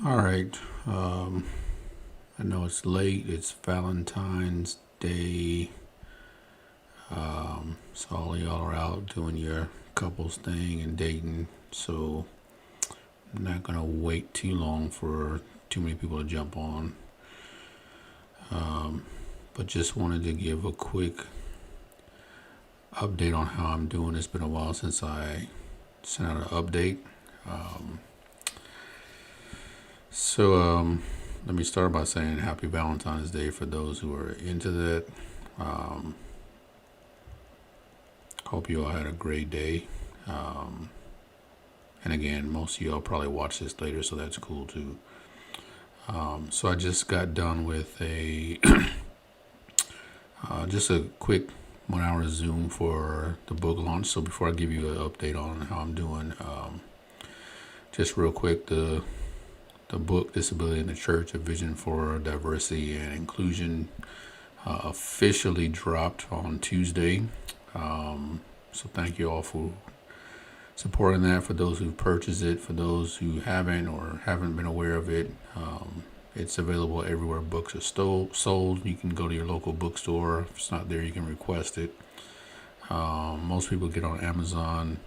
All right. I know it's late. It's Valentine's Day. So all of y'all are out doing your couples thing and dating. So I'm not gonna wait too long for too many people to jump on. But just wanted to give a quick update on how I'm doing. It's been a while since I sent out an update. So let me start by saying Happy Valentine's Day for those who are into that. Um, Hope you all had a great day. Um, and again, most of y'all probably watch this later, so that's cool too. So I just got done with a just a quick 1 hour Zoom for the book launch. So before I give you an update on how I'm doing, just real quick, the book Disability in the Church: A Vision for Diversity and Inclusion officially dropped on Tuesday. So thank you all for supporting that. For those who've purchased it, for those who haven't or haven't been aware of it, it's available everywhere books are sold. You can go to your local bookstore. If it's not there, you can request it. Most people get on Amazon.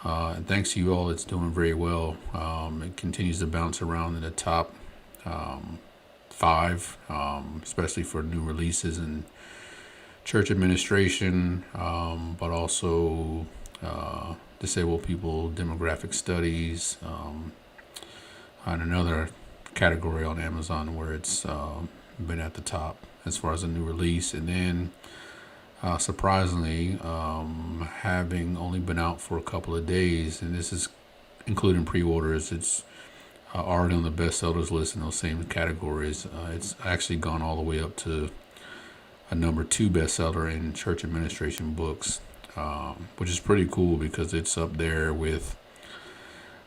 And thanks to you all, it's doing very well. It continues to bounce around in the top five, especially for new releases and church administration, but also disabled people, demographic studies, and another category on Amazon where it's been at the top as far as a new release. And then surprisingly, having only been out for a couple of days, and this is including pre-orders, it's already on the bestsellers list in those same categories. It's actually gone all the way up to a number 2 bestseller in church administration books, which is pretty cool because it's up there with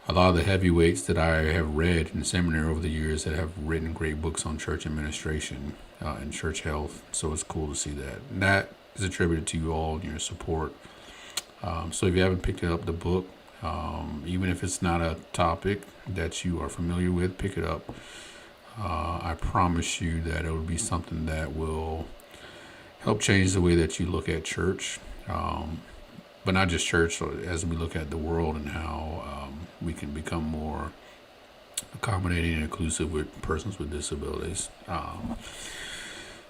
a lot of the heavyweights that I have read in seminary over the years that have written great books on church administration and church health. So it's cool to see that. And that is attributed to you all and your support. So if you haven't picked up the book, even if it's not a topic that you are familiar with, pick it up. I promise you that it will be something that will help change the way that you look at church, but not just church, as we look at the world and how we can become more accommodating and inclusive with persons with disabilities.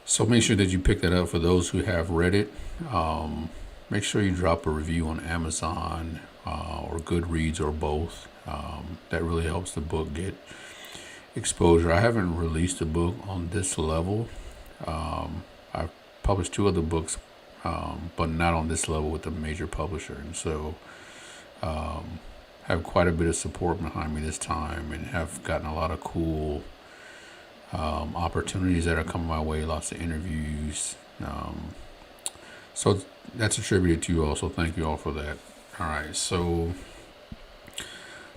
So make sure that you pick that up. For those who have read it, make sure you drop a review on Amazon or Goodreads or both. That really helps the book get exposure. I haven't released a book on this level. I've published 2 other books, but not on this level with a major publisher. And so have quite a bit of support behind me this time and have gotten a lot of cool opportunities that are coming my way, lots of interviews. So that's attributed to you all. So thank you all for that. All right. So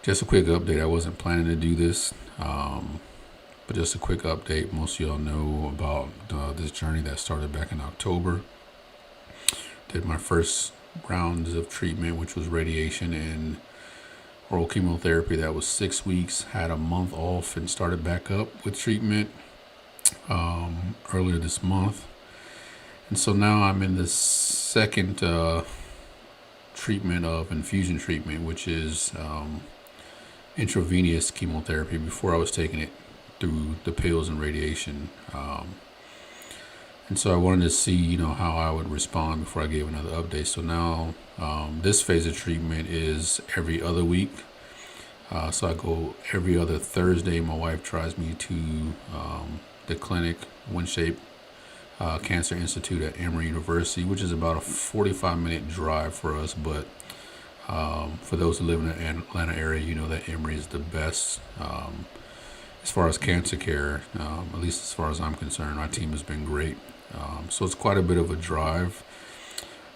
just a quick update. I wasn't planning to do this. But just a quick update. Most of y'all know about this journey that started back in October. Did my first rounds of treatment, which was radiation and oral chemotherapy. That was 6 weeks. Had a month off and started back up with treatment earlier this month. And so now I'm in the second treatment of infusion treatment, which is intravenous chemotherapy. Before I was taking it through the pills and radiation. And so I wanted to see, how I would respond before I gave another update. So now this phase of treatment is every other week. So I go every other Thursday. My wife drives me to the clinic, WinShape Cancer Institute at Emory University, which is about a 45-minute drive for us. But for those who live in the Atlanta area, you know that Emory is the best as far as cancer care, at least as far as I'm concerned. Our team has been great. So it's quite a bit of a drive.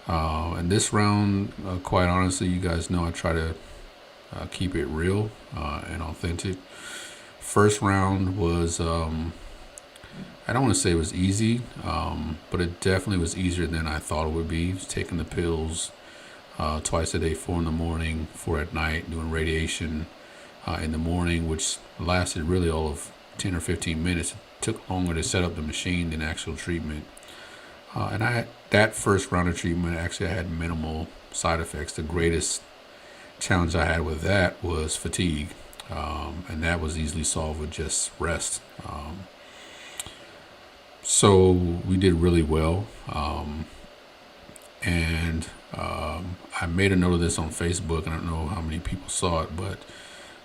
And this round, quite honestly, you guys know I try to keep it real and authentic. First round was, I don't want to say it was easy, but it definitely was easier than I thought it would be. Taking the pills twice a day, 4 in the morning, 4 at night, doing radiation, in the morning, which lasted really all of 10 or 15 minutes. It took longer to set up the machine than actual treatment. And that first round of treatment, actually, I had minimal side effects. The greatest challenge I had with that was fatigue, and that was easily solved with just rest. So we did really well, and I made a note of this on Facebook, and I don't know how many people saw it, but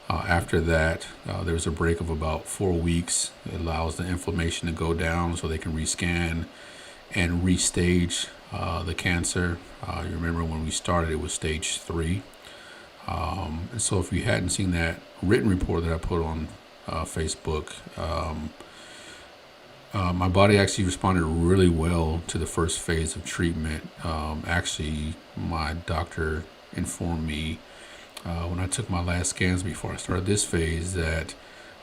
after that, there was a break of about 4 weeks. It allows the inflammation to go down so they can rescan and restage the cancer. You remember when we started, it was stage 3. And so if you hadn't seen that written report that I put on Facebook, my body actually responded really well to the first phase of treatment. Actually, my doctor informed me when I took my last scans before I started this phase that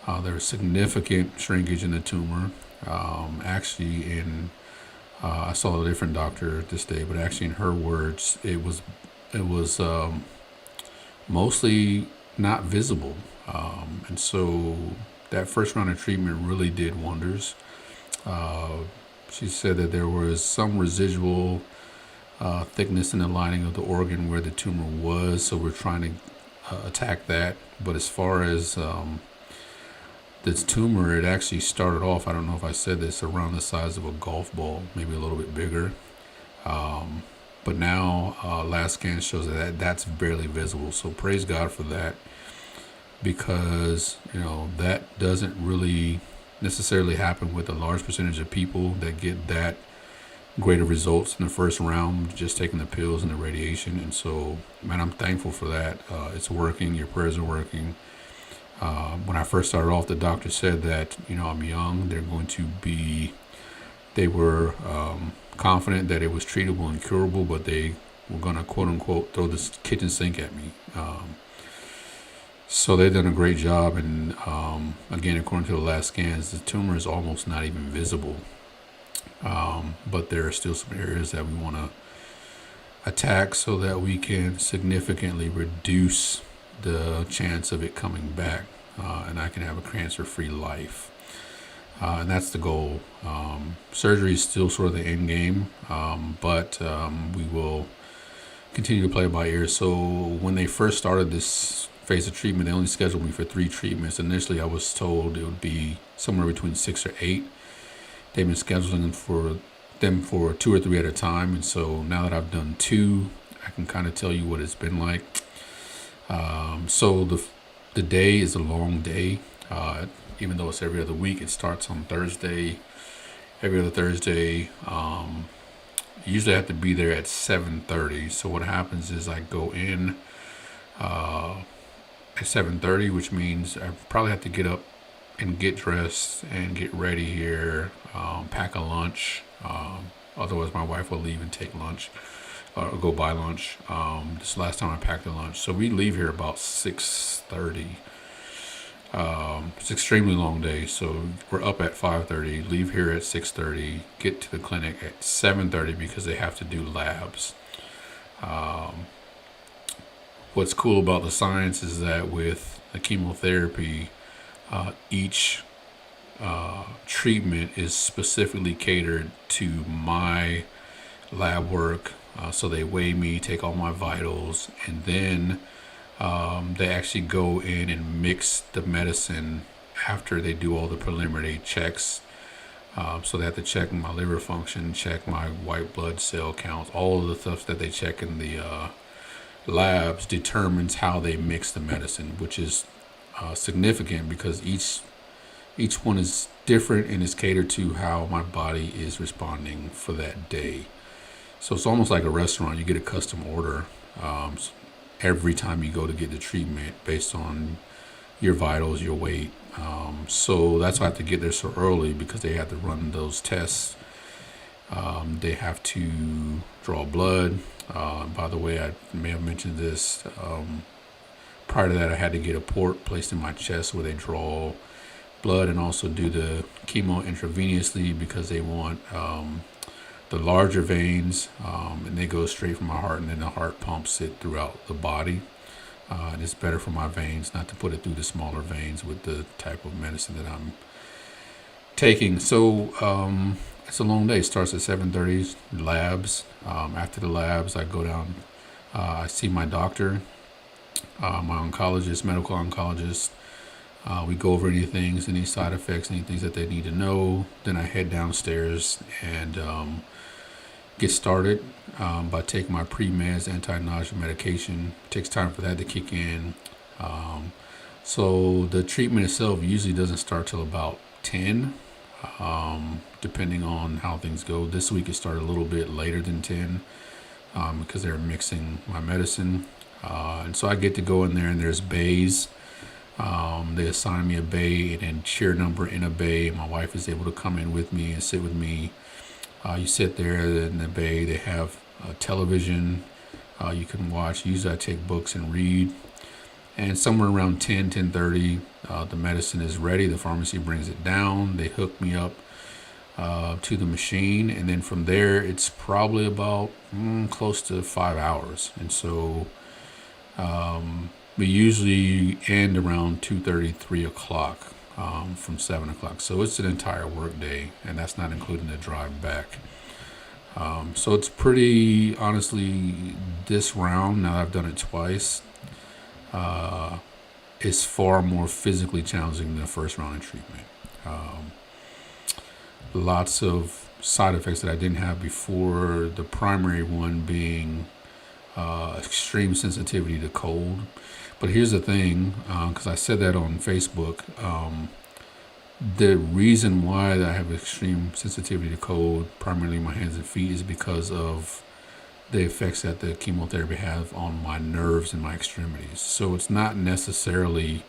there was significant shrinkage in the tumor. I saw a different doctor this day, but actually, in her words, it was mostly not visible. And so that first round of treatment really did wonders. She said that there was some residual thickness in the lining of the organ where the tumor was, so we're trying to attack that. But as far as this tumor, it actually started off, I don't know if I said this, around the size of a golf ball, maybe a little bit bigger. But now last scan shows that's barely visible. So praise God for that, because that doesn't really necessarily happen with a large percentage of people that get that greater results in the first round, just taking the pills and the radiation. And so, man, I'm thankful for that. It's working. Your prayers are working. When I first started off, the doctor said that, I'm young. They were confident that it was treatable and curable, but they were going to, quote unquote, throw this kitchen sink at me. So they've done a great job. And again, according to the last scans, the tumor is almost not even visible. But there are still some areas that we want to attack so that we can significantly reduce the chance of it coming back, and I can have a cancer-free life. And that's the goal. Surgery is still sort of the end game, but we will continue to play by ear. So when they first started this phase of treatment, they only scheduled me for 3 treatments. Initially, I was told it would be somewhere between 6 or 8. They've been scheduling them for 2 or 3 at a time. And so now that I've done 2, I can kind of tell you what it's been like. So the day is a long day. Even though it's every other week, it starts on Thursday. Every other Thursday, usually I have to be there at 7:30. So what happens is I go in at 7:30, which means I probably have to get up and get dressed and get ready here, pack a lunch. Otherwise, my wife will leave and take lunch or go buy lunch. This is the last time I packed a lunch. So we leave here about 6:30. It's an extremely long day. So we're up at 5:30, leave here at 6:30, get to the clinic at 7:30 because they have to do labs. What's cool about the science is that with the chemotherapy, each treatment is specifically catered to my lab work. So they weigh me, take all my vitals, and then they actually go in and mix the medicine after they do all the preliminary checks. So they have to check my liver function, check my white blood cell counts, all of the stuff that they check in the labs determines how they mix the medicine, which is significant because each one is different and is catered to how my body is responding for that day. So it's almost like a restaurant. You get a custom order every time you go to get the treatment based on your vitals, your weight. So that's why I have to get there so early because they have to run those tests. They have to draw blood. By the way, I may have mentioned this. Prior to that, I had to get a port placed in my chest where they draw blood and also do the chemo intravenously because they want the larger veins, and they go straight from my heart, and then the heart pumps it throughout the body. And it's better for my veins not to put it through the smaller veins with the type of medicine that I'm taking. So it's a long day. It starts at 7:30, labs. After the labs, I go down. I see my doctor, my oncologist, medical oncologist. We go over any side effects, any things that they need to know. Then I head downstairs and get started by taking my pre-meds anti-nausea medication. It takes time for that to kick in. So the treatment itself usually doesn't start till about 10, depending on how things go. This week it started a little bit later than 10 because they're mixing my medicine. And so I get to go in there and there's bays. They assign me a bay and then chair number in a bay. My wife is able to come in with me and sit with me. You sit there in the bay. They have a television you can watch. Usually I take books and read. And somewhere around 10:30, the medicine is ready. The pharmacy brings it down. They hook me up to the machine. And then from there, it's probably about close to 5 hours. And so we usually end around 2:30, 3 o'clock from 7 o'clock. So it's an entire work day, and that's not including the drive back. So it's pretty, honestly, this round, now that I've done it twice, is far more physically challenging than the first round of treatment. Lots of side effects that I didn't have before, the primary one being extreme sensitivity to cold. But here's the thing, because I said that on Facebook, the reason why I have extreme sensitivity to cold, primarily my hands and feet, is because of the effects that the chemotherapy have on my nerves and my extremities. So it's not necessarily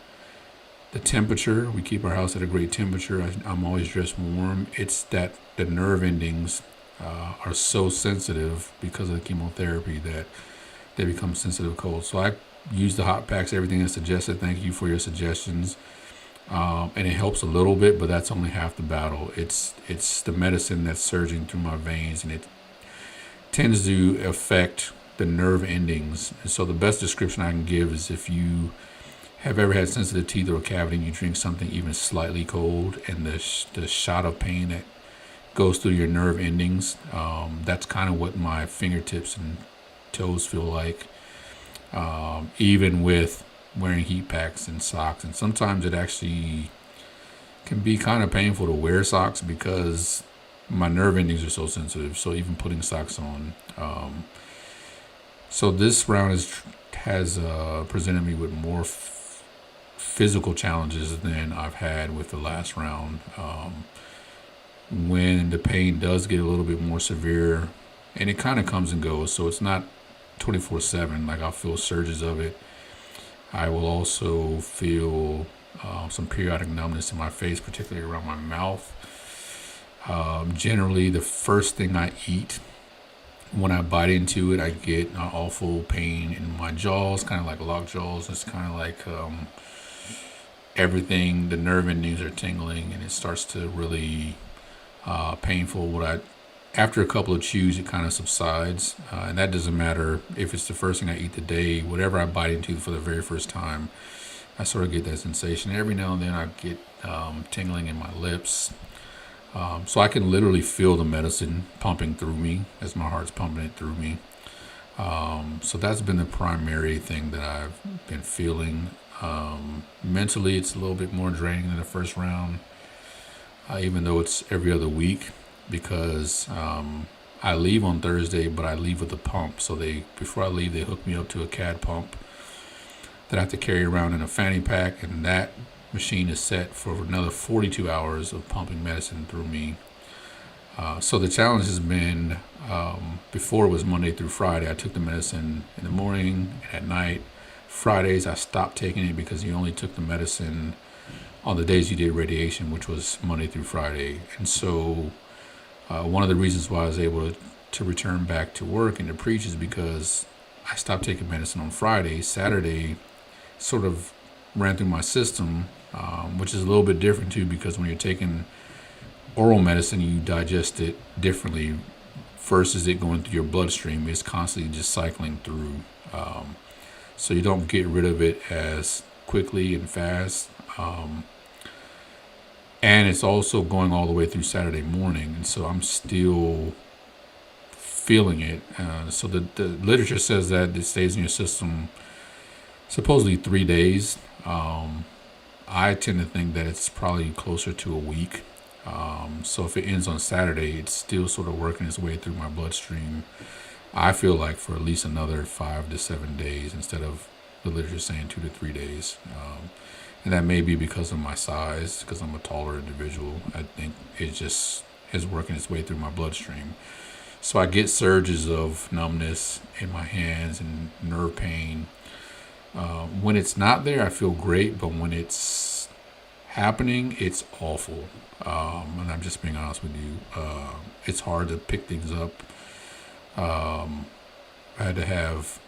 the temperature. We keep our house at a great temperature. I'm always dressed warm. It's that the nerve endings are so sensitive because of the chemotherapy that they become sensitive to cold. So I use the hot packs, everything that's suggested. Thank you for your suggestions. And it helps a little bit, but that's only half the battle. It's the medicine that's surging through my veins, and it tends to affect the nerve endings. And so the best description I can give is if you have ever had sensitive teeth or a cavity and you drink something even slightly cold, and the shot of pain that goes through your nerve endings, that's kind of what my fingertips and toes feel like, even with wearing heat packs and socks. And sometimes it actually can be kind of painful to wear socks because my nerve endings are so sensitive. So even putting socks on. So this round has presented me with more physical challenges than I've had with the last round. When the pain does get a little bit more severe, and it kind of comes and goes, so it's not 24/7. Like, I'll feel surges of it. I will also feel some periodic numbness in my face, particularly around my mouth. Generally, the first thing I eat, when I bite into it, I get an awful pain in my jaws, kind of like locked jaws. It's kind of like everything, the nerve endings are tingling, and it starts to really painful. After a couple of chews, it kind of subsides, and that doesn't matter if it's the first thing I eat the day. Whatever I bite into for the very first time, I sort of get that sensation. Every now and then I get tingling in my lips. So I can literally feel the medicine pumping through me as my heart's pumping it through me. So that's been the primary thing that I've been feeling. Mentally, it's a little bit more draining than the first round, even though it's every other week, because I leave on Thursday, but I leave with a pump. So before I leave, they hook me up to a CAD pump that I have to carry around in a fanny pack, and that machine is set for another 42 hours of pumping medicine through me. So the challenge has been, before it was Monday through Friday, I took the medicine in the morning and at night. Fridays, I stopped taking it because you only took the medicine on the days you did radiation, which was Monday through Friday. And so one of the reasons why I was able to return back to work and to preach is because I stopped taking medicine on Friday. Saturday sort of ran through my system, which is a little bit different too, because when you're taking oral medicine, you digest it differently versus it going through your bloodstream. It's constantly just cycling through. so you don't get rid of it as quickly and fast. And it's also going all the way through Saturday morning, and so I'm still feeling it. So the literature says that it stays in your system supposedly 3 days. I tend to think that it's probably closer to a week. So if it ends on Saturday, it's still sort of working its way through my bloodstream. I feel like for at least another 5 to 7 days instead of the literature saying 2 to 3 days. And that may be because of my size, because I'm a taller individual. I think it just is working its way through my bloodstream. So I get surges of numbness in my hands and nerve pain. When it's not there, I feel great, but when it's happening, it's awful. And I'm just being honest with you. It's hard to pick things up. I had to have,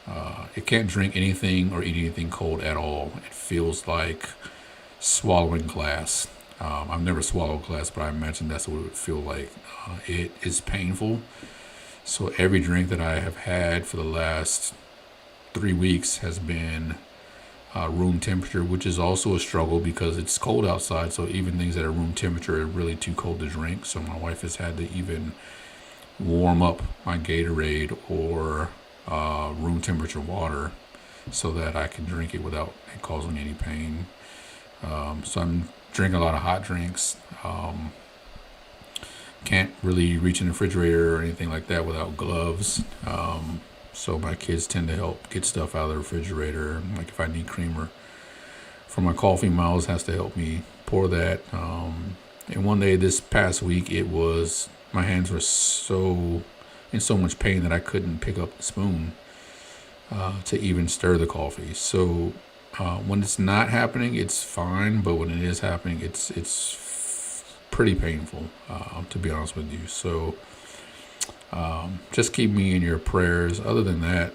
I can't drink anything or eat anything cold at all. It feels like swallowing glass. I've never swallowed glass, but I imagine that's what it would feel like. It is painful. So every drink that I have had for the last 3 weeks has been room temperature, which is also a struggle because it's cold outside. So even things that are room temperature are really too cold to drink. So my wife has had to even warm up my Gatorade or room temperature water so that I can drink it without it causing any pain. So I'm drinking a lot of hot drinks. Can't really reach in the refrigerator or anything like that without gloves. So my kids tend to help get stuff out of the refrigerator. Like if I need creamer for my coffee, Miles has to help me pour that. And one day this past week, my hands were in so much pain that I couldn't pick up the spoon to even stir the coffee. So when it's not happening, it's fine. But when it is happening, it's pretty painful, to be honest with you. So just keep me in your prayers. Other than that,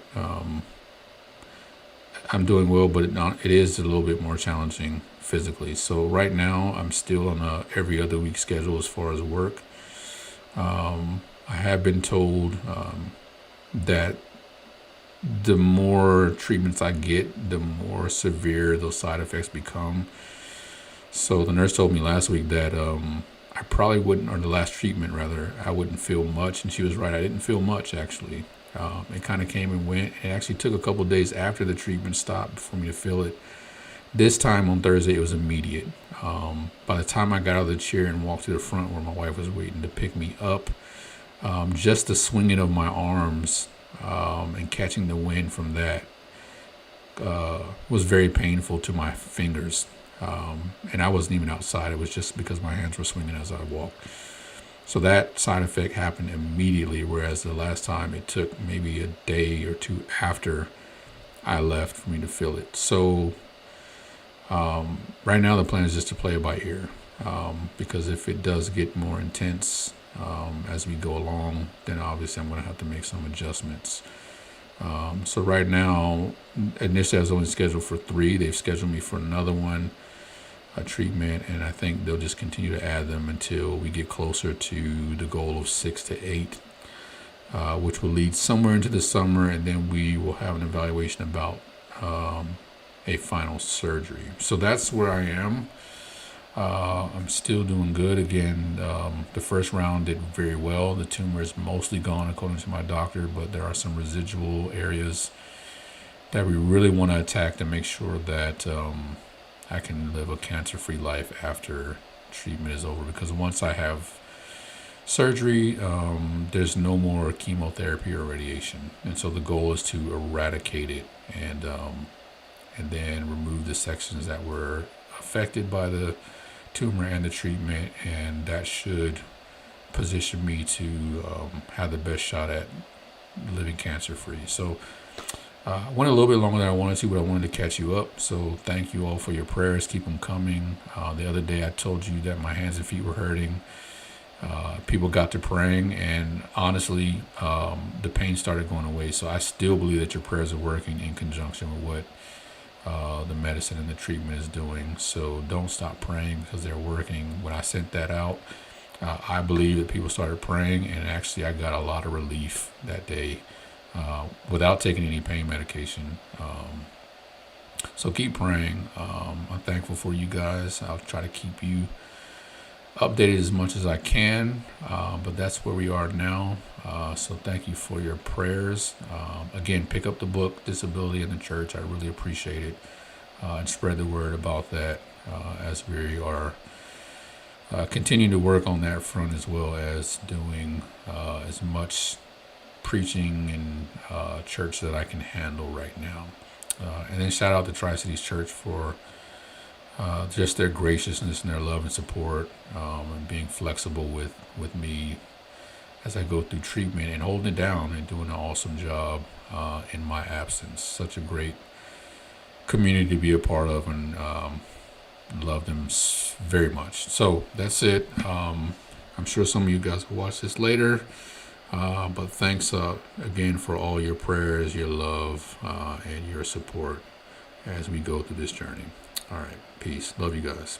I'm doing well, but it is a little bit more challenging physically. So right now, I'm still on a every other week schedule as far as work. I have been told that the more treatments I get, the more severe those side effects become. So the nurse told me last week that I probably wouldn't, or the last treatment rather, I wouldn't feel much. And she was right. I didn't feel much, actually. It kind of came and went. It actually took a couple of days after the treatment stopped for me to feel it. This time on Thursday, it was immediate. By the time I got out of the chair and walked to the front where my wife was waiting to pick me up, just the swinging of my arms and catching the wind from that was very painful to my fingers. And I wasn't even outside. It was just because my hands were swinging as I walked. So that side effect happened immediately, whereas the last time it took maybe a day or two after I left for me to feel it. So right now the plan is just to play it by ear, because if it does get more intense as we go along, then obviously I'm going to have to make some adjustments. So right now, initially I was only scheduled for 3. They've scheduled me for another one, a treatment, and I think they'll just continue to add them until we get closer to the goal of 6 to 8, which will lead somewhere into the summer, and then we will have an evaluation about a final surgery. So that's where I am. I'm still doing good. Again, the first round did very well. The tumor is mostly gone according to my doctor, but there are some residual areas that we really want to attack to make sure that I can live a cancer-free life after treatment is over. Because once I have surgery, there's no more chemotherapy or radiation. And so the goal is to eradicate it and then remove the sections that were affected by the tumor and the treatment, and that should position me to have the best shot at living cancer-free. So I went a little bit longer than I wanted to, but I wanted to catch you up. So thank you all for your prayers. Keep them coming. The other day I told you that my hands and feet were hurting. People got to praying, and honestly, the pain started going away. So I still believe that your prayers are working in conjunction with what the medicine and the treatment is doing. So don't stop praying because they're working. When I sent that out, I believe that people started praying, and actually I got a lot of relief that day without taking any pain medication. So keep praying. I'm thankful for you guys. I'll try to keep you updated as much as I can, but that's where we are now. So thank you for your prayers. Again, pick up the book, Disability in the Church. I really appreciate it. And spread the word about that as we are continuing to work on that front, as well as doing as much preaching in church that I can handle right now. And then shout out to Tri-Cities Church for just their graciousness and their love and support, and being flexible with me as I go through treatment and holding it down and doing an awesome job in my absence. Such a great community to be a part of, and love them very much. So that's it. I'm sure some of you guys will watch this later, but thanks again for all your prayers, your love, and your support as we go through this journey. All right, peace. Love you guys.